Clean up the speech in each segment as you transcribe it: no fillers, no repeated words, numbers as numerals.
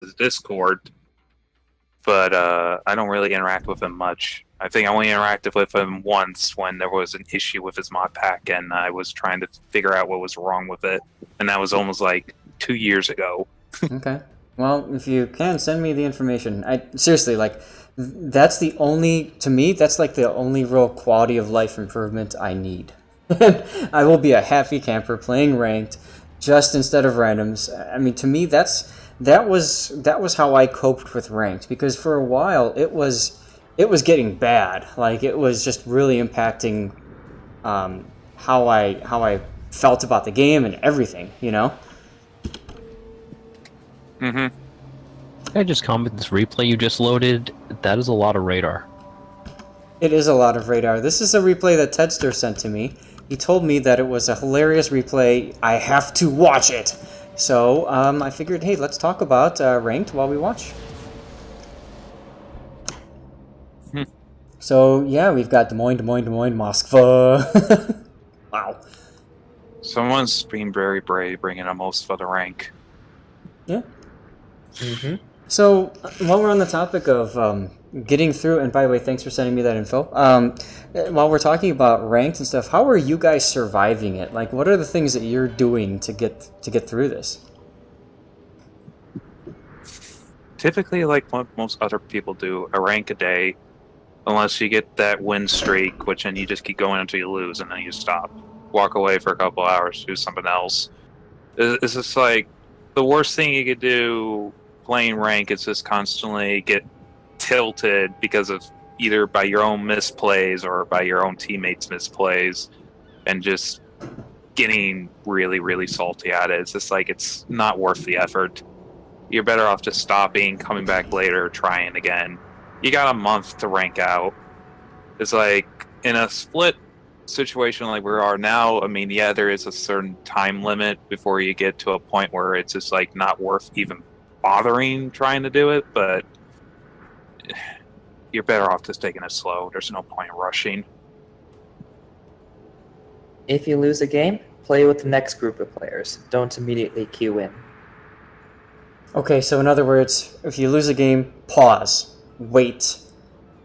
his Discord, but I don't really interact with him much. I think I only interacted with him once when there was an issue with his mod pack, and I was trying to figure out what was wrong with it, and that was almost like 2 years ago. Okay. Well, if you can, send me the information. I seriously, like, that's the only, to me, that's like the only real quality of life improvement I need. I will be a happy camper playing ranked just instead of randoms. I mean, to me, that was how I coped with ranked, because for a while it was getting bad. Like, it was just really impacting how I felt about the game and everything, you know? Mm-hmm. I just comment this replay you just loaded. That is a lot of radar. It is a lot of radar. This is a replay that Tedster sent to me. He told me that it was a hilarious replay. I have to watch it. So I figured, hey, let's talk about ranked while we watch. So yeah, we've got Des Moines, Moskva. Wow. Someone's being very brave, bringing a most for the rank. Yeah. So while we're on the topic of getting through, and by the way, thanks for sending me that info. While we're talking about ranked and stuff, how are you guys surviving it? Like, what are the things that you're doing to get through this? Typically, like what most other people do, a rank a day, unless you get that win streak, which then you just keep going until you lose, and then you stop. Walk away for a couple hours, do something else. It's just like the worst thing you could do playing rank is just constantly get tilted because of either by your own misplays or by your own teammates' misplays, and just getting really, really salty at it. It's just like it's not worth the effort. You're better off just stopping, coming back later, trying again. You got a month to rank out. It's like in a split situation like we are now, I mean, yeah, there is a certain time limit before you get to a point where it's just like not worth even bothering trying to do it, but you're better off just taking it slow. There's no point in rushing. If you lose a game, play with the next group of players. Don't immediately queue in. Okay, so in other words, if you lose a game, pause, wait,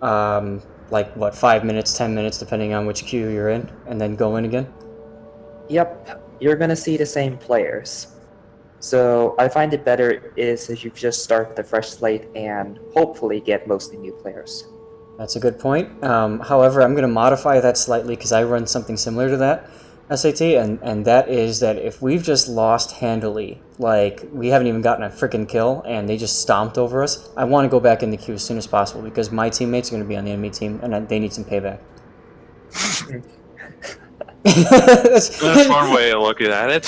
like what, 5 minutes, 10 minutes, depending on which queue you're in, and then go in again? Yep, you're gonna see the same players. So I find it better is if you just start with a fresh slate and hopefully get mostly new players. That's a good point. However, I'm going to modify that slightly because I run something similar to that SAT, and that is that if we've just lost handily, like we haven't even gotten a freaking kill and they just stomped over us, I want to go back in the queue as soon as possible because my teammates are going to be on the enemy team and they need some payback. That's one way of looking at it.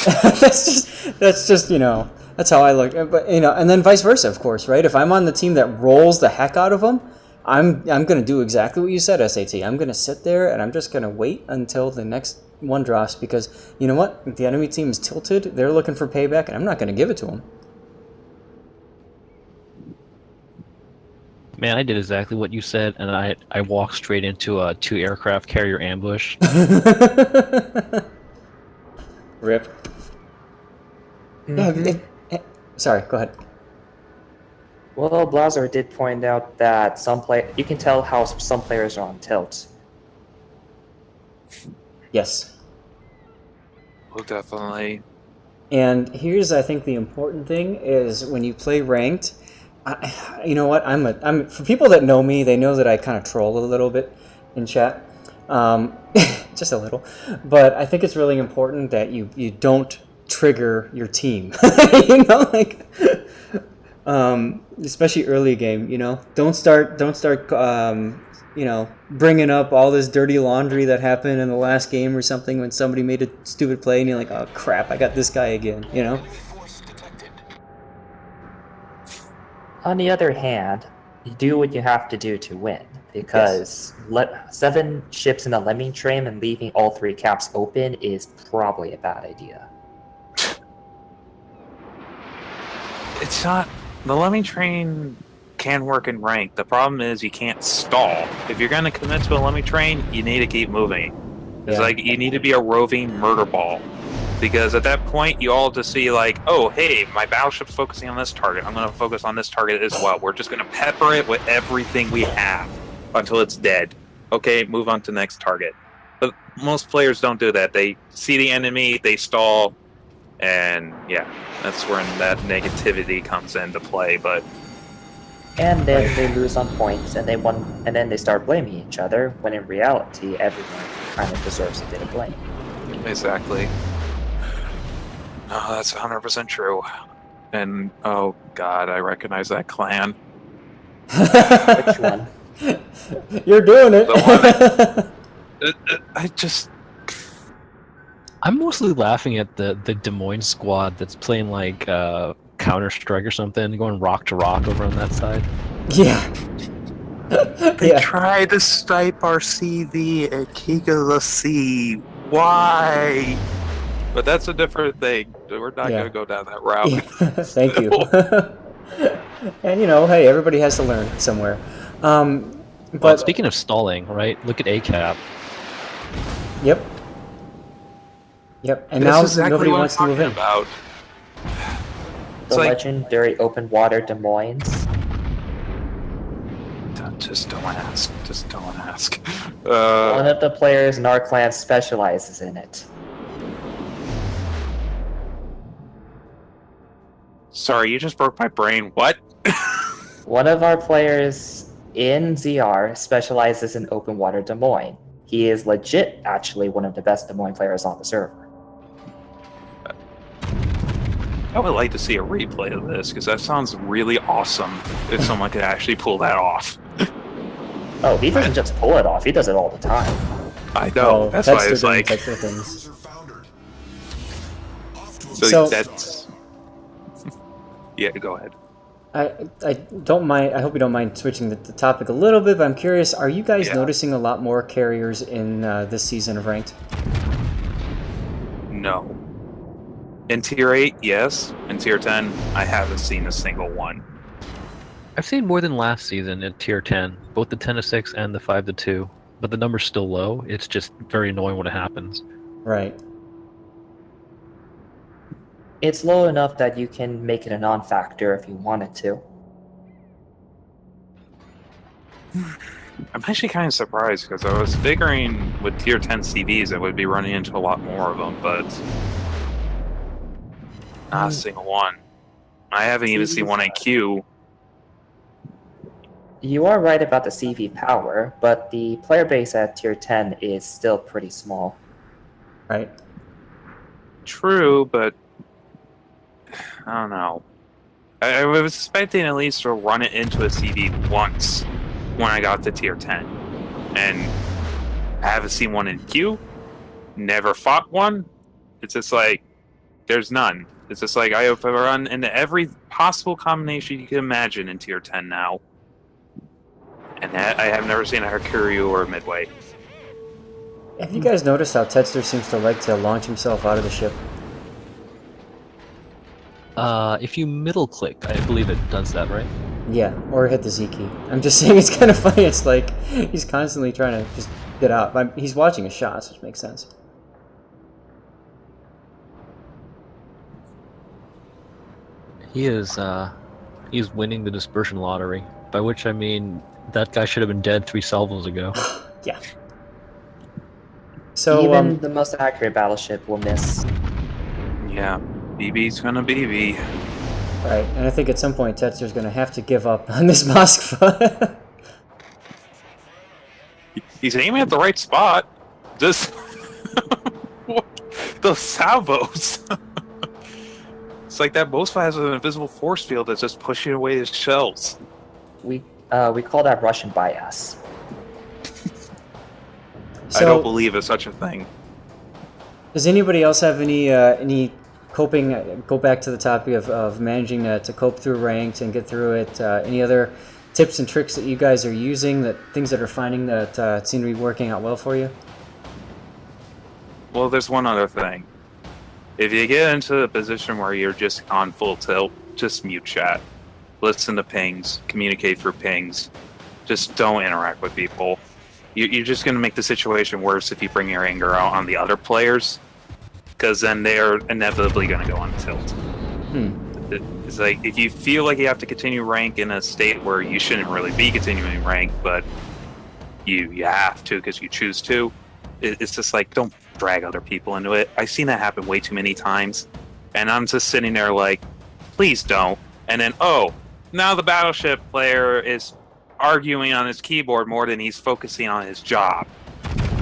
that's just that's how I look. But and then vice versa, of course, right? If I'm on the team that rolls the heck out of them, I'm gonna do exactly what you said, SAT. I'm gonna sit there and I'm just gonna wait until the next one drops because you know what? If the enemy team is tilted, they're looking for payback, and I'm not gonna give it to them. Man, I did exactly what you said, and I walked straight into a 2 aircraft carrier ambush. Rip. Sorry, go ahead. Well, Blazar did point out that you can tell how some players are on tilt. Yes. Well, definitely. And here's, I think, the important thing is when you play ranked. You know what? I'm for people that know me, they know that I kind of troll a little bit in chat, just a little. But I think it's really important that you don't trigger your team. Especially early game. Don't start bringing up all this dirty laundry that happened in the last game or something when somebody made a stupid play and you're like, oh crap, I got this guy again. On the other hand, you do what you have to do to win, because 7 ships in a lemming train and leaving all 3 caps open is probably a bad idea. It's not... The lemming train can work in rank. The problem is you can't stall. If you're going to commit to a lemming train, you need to keep moving. It's like you need to be a roving murder ball. Because at that point, you all just see like, oh, hey, my battleship's focusing on this target. I'm going to focus on this target as well. We're just going to pepper it with everything we have until it's dead. Okay, move on to the next target. But most players don't do that. They see the enemy, they stall, and yeah, that's when that negativity comes into play. But And then they lose on points, and then they start blaming each other. When in reality, everyone kind of deserves a bit of blame. exactly. No, that's 100% true. And oh god, I recognize that clan. Which one? You're doing it. I just I'm mostly laughing at the Des Moines squad that's playing like Counter Strike or something, going rock to rock over on that side. Yeah. they Yeah. tried to snipe our CV at Kiga Sea. Why? But that's a different thing. We're not Yeah. gonna go down that route. Yeah. Thank you. And you know, hey, everybody has to learn somewhere. But Well, speaking of stalling, right? Look at ACAP. Yep. Yep. And This now is exactly nobody what wants to I'm move in. talking about. The It's like- legendary open water Des Moines. Just don't ask. Just don't ask. One of the players in our clan specializes in it. Sorry, you just broke my brain. What? One of our players in ZR specializes in open water Des Moines. He is legit, actually, one of the best Des Moines players on the server. I would like to see a replay of this because that sounds really awesome. If someone could actually pull that off. Oh, he doesn't just pull it off, he does it all the time. I know. Oh, that's why Tetsu's it's doing like. Tetsu things. So So- that's. Yeah, go ahead. I don't mind. I hope you don't mind switching the topic a little bit, but I'm curious. Are you guys Yeah. noticing a lot more carriers in this season of Ranked? No. In tier 8, yes. In tier 10, I haven't seen a single one. I've seen more than last season at tier 10, both the 10-6 and the 5-2, but the number's still low. It's just very annoying when it happens. Right. It's low enough that you can make it a non-factor if you wanted to. I'm actually kind of surprised because I was figuring with tier 10 CVs I would be running into a lot more of them, but not a single one. I haven't even seen one in queue. You are right about the CV power, but the player base at tier 10 is still pretty small. Right. True, but I don't know. I was expecting at least to run it into a CV once when I got to tier 10. And I haven't seen one in queue, never fought one. It's just like, there's none. It's just like I have run into every possible combination you can imagine in tier 10 now. And I have never seen a Hakuryu or a Midway. Have you guys noticed how Tetsuder seems to like to launch himself out of the ship? If you middle click, I believe it does that, right? Yeah, or hit the Z key. I'm just saying it's kind of funny. It's like he's constantly trying to just get out. He's watching his shots, which makes sense. He is winning the dispersion lottery, by which I mean that guy should have been dead 3 salvos ago. Yeah. So Even the most accurate battleship will miss. Yeah, BB's gonna BB. right, and I think at some point Tetsuder's going to have to give up on this Moskva. He's aiming at the right spot. Just those salvos. It's like that Moskva has an invisible force field that's just pushing away his shells. We call that Russian bias. I don't believe it's such a thing. Does anybody else have any coping? Go back to the topic of managing to cope through ranked and get through it. Any other tips and tricks that you guys are using? Things that are finding that seem to be working out well for you? Well, there's one other thing. If you get into a position where you're just on full tilt, just mute chat. Listen to pings. Communicate through pings. Just don't interact with people. You're just going to make the situation worse if you bring your anger out on the other players. because then they're inevitably going to go on tilt. It's like if you feel like you have to continue rank in a state where you shouldn't really be continuing rank, but you have to because you choose to. It's just like, don't drag other people into it. I've seen that happen way too many times, and I'm just sitting there like, please don't. And then, oh, now the battleship player is arguing on his keyboard more than he's focusing on his job.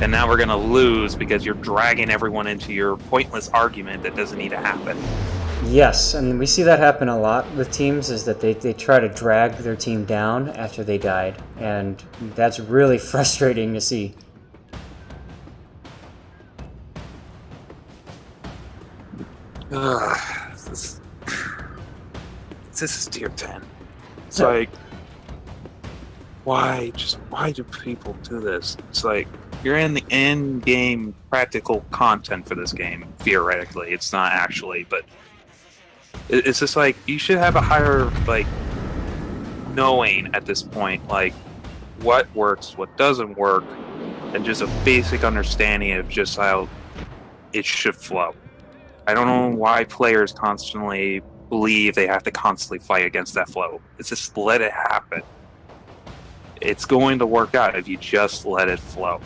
And now we're going to lose because you're dragging everyone into your pointless argument that doesn't need to happen. Yes, and we see that happen a lot with teams, is that they try to drag their team down after they died. And that's really frustrating to see. This is tier 10. It's like, why do people do this? It's like, you're in the end game practical content for this game, theoretically. It's not actually, but it's just like, you should have a higher, like, knowing at this point, like, what works, what doesn't work, and just a basic understanding of just how it should flow. I don't know why players constantly believe they have to constantly fight against that flow. It's just let it happen. It's going to work out if you just let it flow.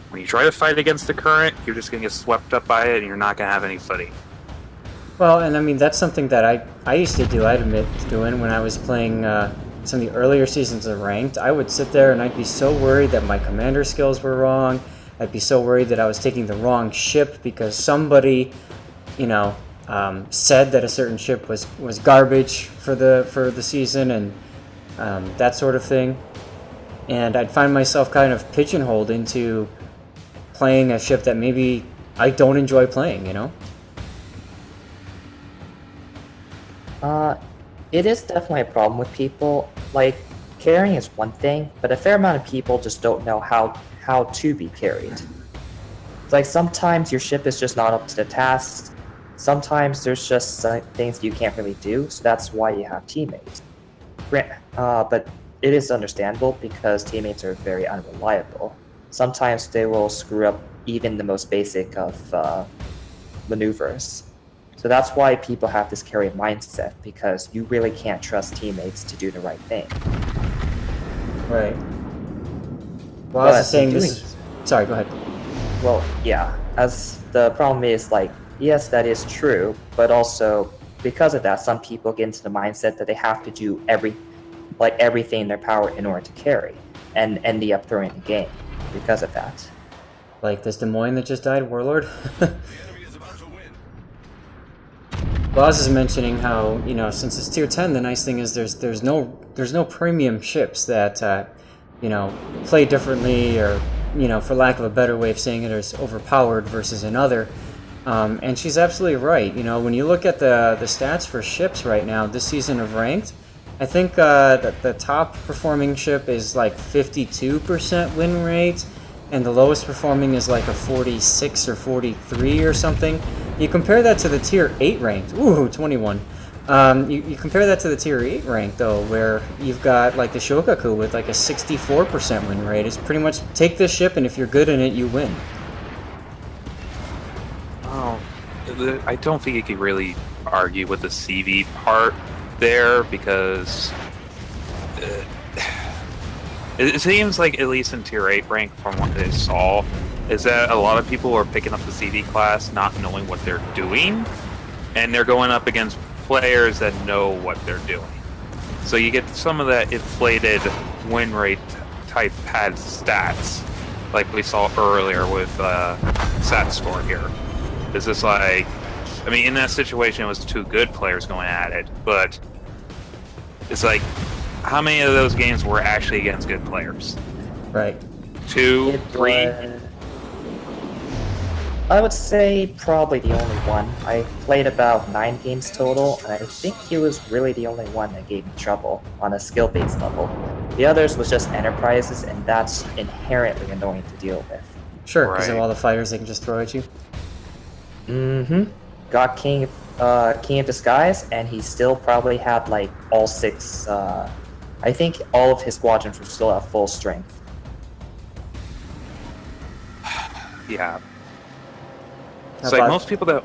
When you try to fight against the current, you're just going to get swept up by it and you're not going to have any footing. Well, and I mean, that's something that I used to do, I'd admit to doing when I was playing some of the earlier seasons of Ranked. I would sit there and I'd be so worried that my commander skills were wrong. I'd be so worried that I was taking the wrong ship because somebody, said that a certain ship was garbage for the season and that sort of thing. And I'd find myself kind of pigeonholed into playing a ship that maybe I don't enjoy playing, It is definitely a problem with people. Like, carrying is one thing, but a fair amount of people just don't know how to be carried. It's like sometimes your ship is just not up to the task. Sometimes there's just things you can't really do, so that's why you have teammates. But it is understandable because teammates are very unreliable. Sometimes they will screw up even the most basic of maneuvers. So that's why people have this carry mindset, because you really can't trust teammates to do the right thing. Right. Well, I was just saying this. Sorry, go ahead. Well, yeah. As the problem is, like, yes, that is true, but also because of that, some people get into the mindset that they have to do everything in their power in order to carry, and end up throwing the game because of that. Like this Des Moines that just died, Warlord. Boz is mentioning how, since it's tier 10, the nice thing is there's no premium ships that play differently, or for lack of a better way of saying it, is overpowered versus another. And she's absolutely right. When you look at the stats for ships right now this season of Ranked, I think that the top performing ship is like 52% win rate, and the lowest performing is like a 46 or 43 or something. You compare that to the tier 8 ranked, 21. You compare that to the tier 8 rank though, where you've got like the Shokaku with like a 64% win rate. It's pretty much take this ship and if you're good in it, you win. Oh, I don't think you could really argue with the CV part there, because it seems like, at least in tier 8 rank from what I saw, is that a lot of people are picking up the CV class not knowing what they're doing, and they're going up against players that know what they're doing. So you get some of that inflated win rate type pad stats, like we saw earlier with Zath score here. It's just like, in that situation it was two good players going at it, but it's like, how many of those games were actually against good players? Right. 2, 3? I would say probably the only one. I played about 9 games total, and I think he was really the only one that gave me trouble on a skill-based level. The others was just enterprises, and that's inherently annoying to deal with. Sure, because of all the fighters they can just throw at you. Mm-hmm. Got King of Disguise, and he still probably had like all 6. I think all of his squadrons were still at full strength. Yeah. It's like most people that...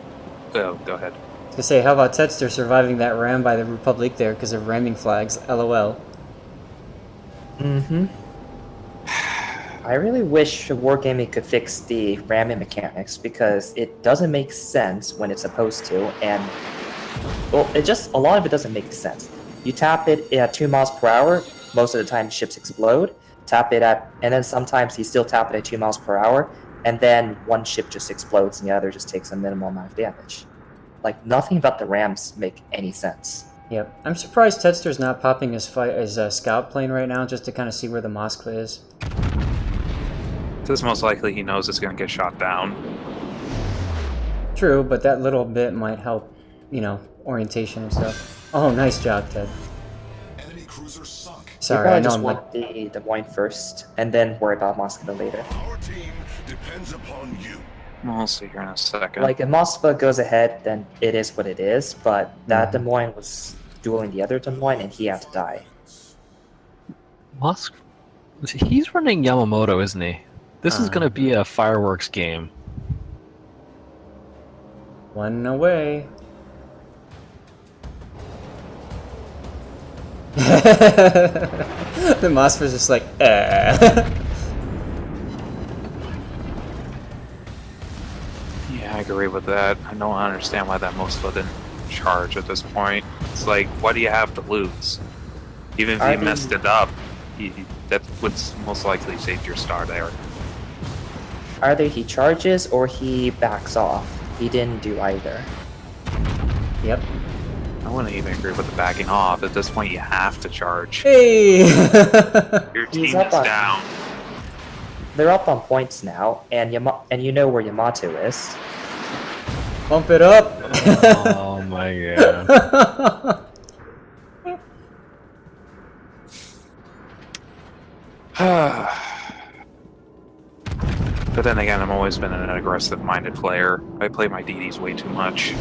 Oh, go ahead. To say, how about Tetster surviving that ram by the Republic there because of ramming flags? LOL. Mm-hmm. I really wish Wargaming could fix the ramming mechanics because it doesn't make sense when it's supposed to, and well, a lot of it doesn't make sense. You tap it at 2 miles per hour, most of the time ships explode. And then sometimes you still tap it at 2 miles per hour, and then one ship just explodes and the other just takes a minimal amount of damage. Like, nothing about the rams make any sense. Yep. I'm surprised Tetster's not popping his scout plane right now just to kind of see where the Moskva is. Because most likely he knows it's going to get shot down. True, but that little bit might help, you know, orientation and stuff. Oh, nice job, Ted. Enemy cruiser sunk. Sorry, I know just I'm want the Des Moines first, and then worry about Moskva later. Our team depends upon you. We'll see here in a second. Like, if Moskva goes ahead, then it is what it is, but that Des Moines was dueling the other Des Moines, and he had to die. Musk, he's running Yamato, isn't he? This is gonna be a fireworks game. one away. The Moskva's just like, Yeah, I agree with that. I don't understand why that Moskva didn't charge at this point. It's like, what do you have to lose? Even if you messed it up, that would most likely save your star there. Either he charges or he backs off. He didn't do either. Yep. I wouldn't even agree with the backing off. At this point, you have to charge. Hey! Your He's team up is on- down. They're up on points now, and you know where Yamato is. Bump it up! Oh my god. But then again, I've always been an aggressive-minded player. I play my DDs way too much.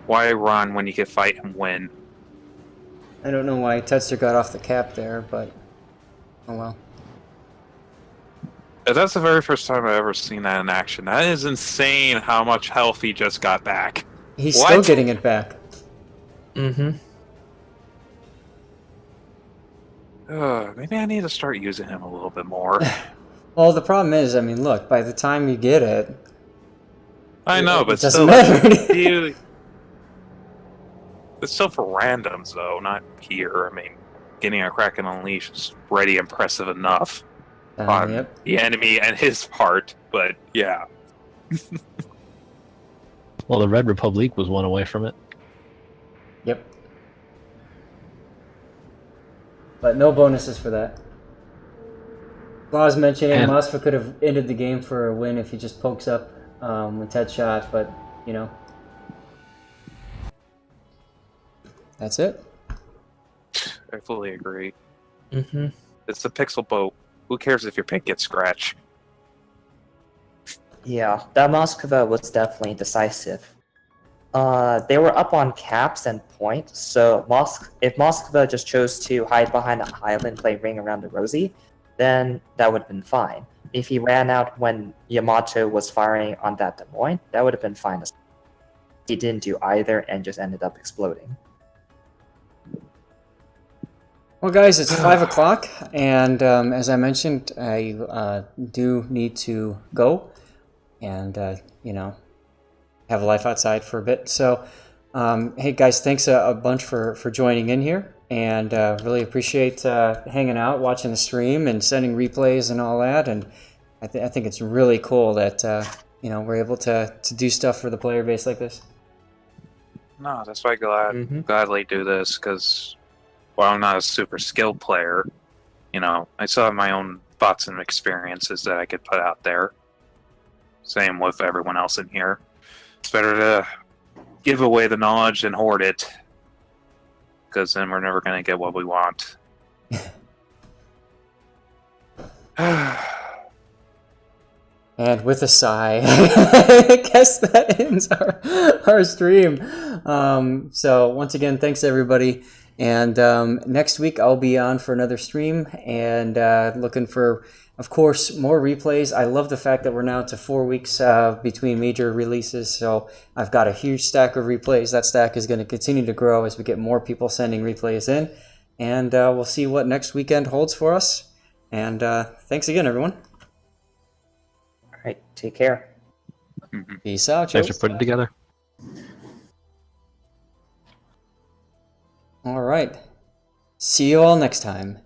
Why run when you can fight and win? I don't know why Tetster got off the cap there, but oh well. That's the very first time I've ever seen that in action. That is insane how much health he just got back. He's What? still getting it back. Mm-hmm. Maybe I need to start using him a little bit more. Well, the problem is, I mean, look, by the time you get it, I know, it but doesn't still, matter. it's still for randoms, though, not here. I mean, getting a Kraken Unleash is already impressive enough on yep. the enemy and his part, but yeah. Well, the Red Republic was one away from it. Yep. But no bonuses for that. Claus mentioning And- Moskva could have ended the game for a win if he just pokes up with Ted shot, but you know. That's it. I fully agree. Mm-hmm. It's the pixel boat. Who cares if your pick gets scratched? Yeah, that Moskva was definitely decisive. They were up on caps and points, so if Moskva just chose to hide behind a island, play Ring Around the Rosie, then that would have been fine. If he ran out when Yamato was firing on that Des Moines, that would have been fine. He didn't do either and just ended up exploding. Well, guys, it's 5 o'clock, and as I mentioned, I do need to go and, you know, have a life outside for a bit. So, hey, guys, thanks a bunch for joining in here, and really appreciate hanging out, watching the stream, and sending replays and all that. And I think it's really cool that, you know, we're able to do stuff for the player base like this. No, that's why I gladly do this, because while I'm not a super skilled player, you know, I still have my own thoughts and experiences that I could put out there. Same with everyone else in here. It's better to give away the knowledge than hoard it, because then we're never going to get what we want. And with a sigh, I guess that ends our stream. So once again, thanks everybody, And next week I'll be on for another stream and looking for, of course, more replays. I love the fact that we're now to 4 weeks between major releases, so I've got a huge stack of replays. That stack is going to continue to grow as we get more people sending replays in, and we'll see what next weekend holds for us. And thanks again, everyone. All right, take care. Peace out, Thanks for Joe. putting it together. All right. See you all next time.